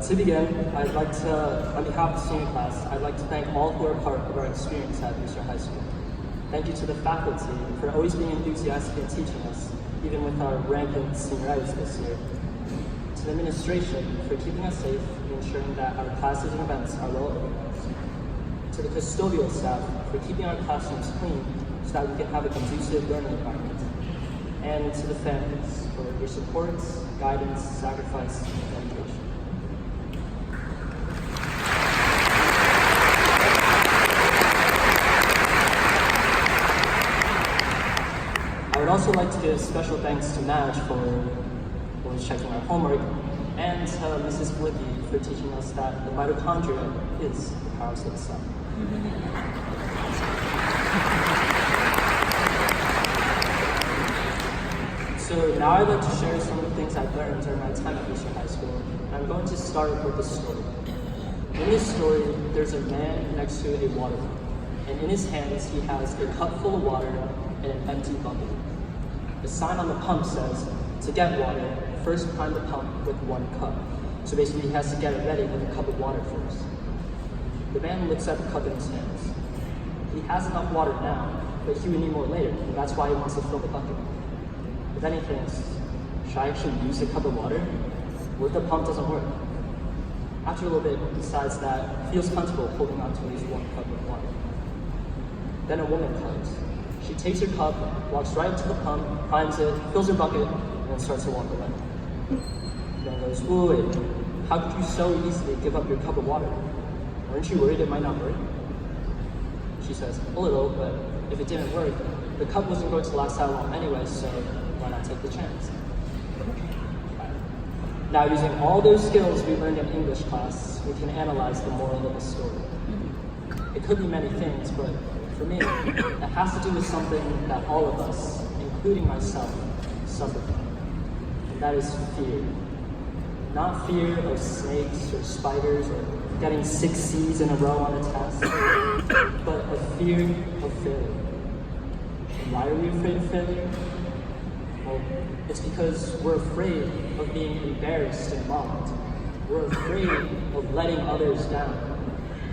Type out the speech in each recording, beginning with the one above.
To begin, I'd like to, on behalf of the senior class, I'd like to thank all who are part of our experience at Brewster High School. Thank you to the faculty for always being enthusiastic in teaching us, even with our rampant senioritis this year. To the administration for keeping us safe and ensuring that our classes and events are well organized. To the custodial staff for keeping our classrooms clean so that we can have a conducive learning environment. And to the families for your support, guidance, sacrifice, and dedication. I would also like to give special thanks to Madge for always checking our homework, and Mrs. Blicky for teaching us that the mitochondria is the power of the cell. So now I'd like to share some of the things I've learned during my time at Brewster High School. I'm going to start with a story. In this story, there's a man next to a water pump, and in his hands he has a cup full of water and an empty bucket. The sign on the pump says, to get water, first prime the pump with 1 cup. So basically he has to get it ready with a cup of water first. The man looks at the cup in his hands. He has enough water now, but he will need more later, and that's why he wants to fill the bucket. But then he thinks, should I actually use a cup of water? What if the pump doesn't work? After a little bit, he decides that he feels comfortable holding on to at least 1 cup of water. Then a woman comes. She takes her cup, walks right up to the pump, primes it, fills her bucket, and then starts to walk away. The man goes, wait, how could you so easily give up your cup of water? Aren't you worried it might not work? She says, a little, but if it didn't work, the cup wasn't going to last that long anyway, so why not take the chance? Now, using all those skills we learned in English class, we can analyze the moral of the story. It could be many things, but for me, it has to do with something that all of us, including myself, suffer from. And that is fear. Not fear of snakes or spiders or getting 6 C's in a row on a test, but a fear of failure. And why are we afraid of failure? Well, it's because we're afraid of being embarrassed and mocked. We're afraid of letting others down.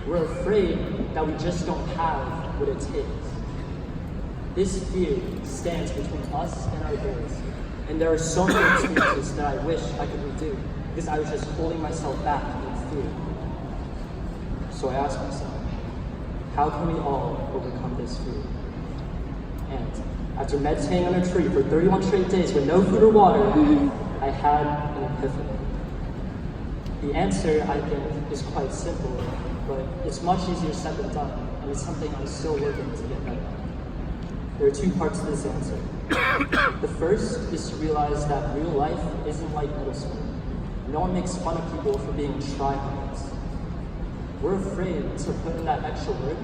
We're afraid that we just don't have what it takes. This fear stands between us and our goals. And there are so many experiences that I wish I could redo because I was just holding myself back in fear. So I asked myself, how can we all overcome this fear? And after meditating on a tree for 31 straight days with no food or water, I had an epiphany. The answer, I think, is quite simple, but it's much easier said than done, and it's something I'm still working to get better at. There are 2 parts to this answer. The first is to realize that real life isn't like middle school. No one makes fun of people for being tryhards. We're afraid to put in that extra work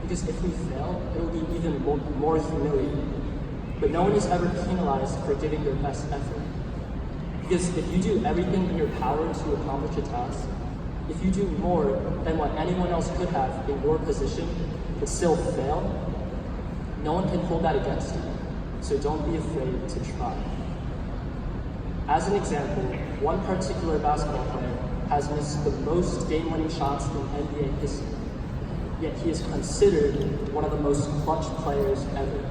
because if we fail, it'll be even more humiliating. But no one is ever penalized for giving their best effort. Because if you do everything in your power to accomplish a task, if you do more than what anyone else could have in your position but still fail, no one can hold that against you. So don't be afraid to try. As an example, one particular basketball player has missed the most game-winning shots in NBA history. Yet he is considered one of the most clutch players ever.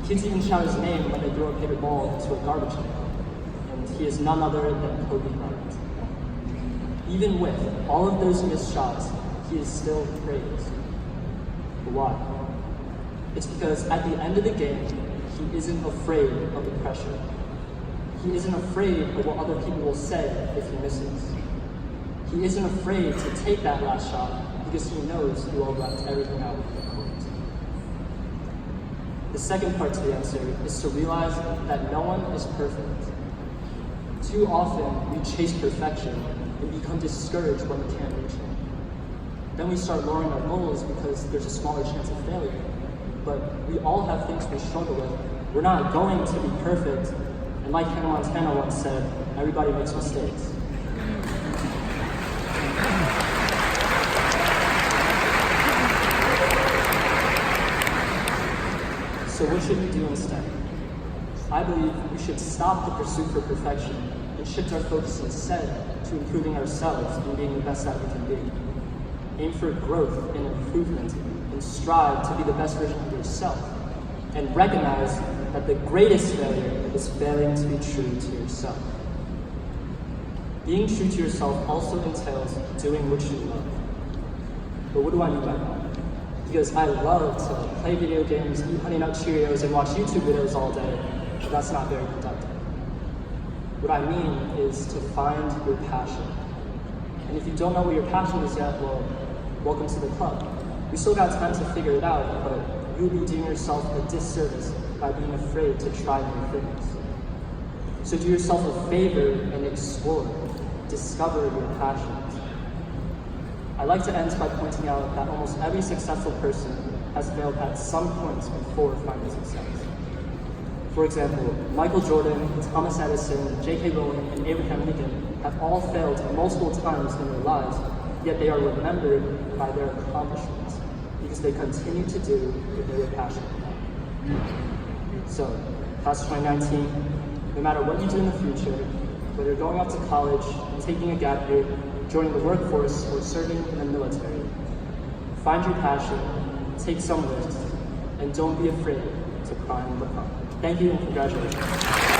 Kids even shout his name when they throw a paper ball into a garbage can. And he is none other than Kobe Bryant. Even with all of those missed shots, he is still praised. But why? It's because at the end of the game, he isn't afraid of the pressure. He isn't afraid of what other people will say if he misses. He isn't afraid to take that last shot because he knows he will have left everything out on the court. The second part to the answer is to realize that no one is perfect. Too often, we chase perfection and become discouraged when we can't reach it. Then we start lowering our goals because there's a smaller chance of failure. But we all have things we struggle with. We're not going to be perfect. And like Hannah Montana once said, everybody makes mistakes. So what should we do instead? I believe we should stop the pursuit for perfection and shift our focus instead to improving ourselves and being the best that we can be. Aim for growth and improvement and strive to be the best version of yourself. And recognize that the greatest failure is failing to be true to yourself. Being true to yourself also entails doing what you love. But what do I mean by that? Because I love to play video games, eat Honey Nut Cheerios, and watch YouTube videos all day, but that's not very productive. What I mean is to find your passion. And if you don't know what your passion is yet, well, welcome to the club. We still got time to figure it out, but you'll be doing yourself a disservice by being afraid to try new things. So do yourself a favor and explore. Discover your passions. I like to end by pointing out that almost every successful person has failed at some point before finding success. For example, Michael Jordan, Thomas Edison, J.K. Rowling, and Abraham Lincoln have all failed multiple times in their lives, yet they are remembered by their accomplishments because they continue to do what they were passionate about. So, class of 2019, no matter what you do in the future, whether you're going off to college, taking a gap year, joining the workforce, or serving in the military, find your passion, take some risks, and don't be afraid to climb the mountain. Thank you and congratulations.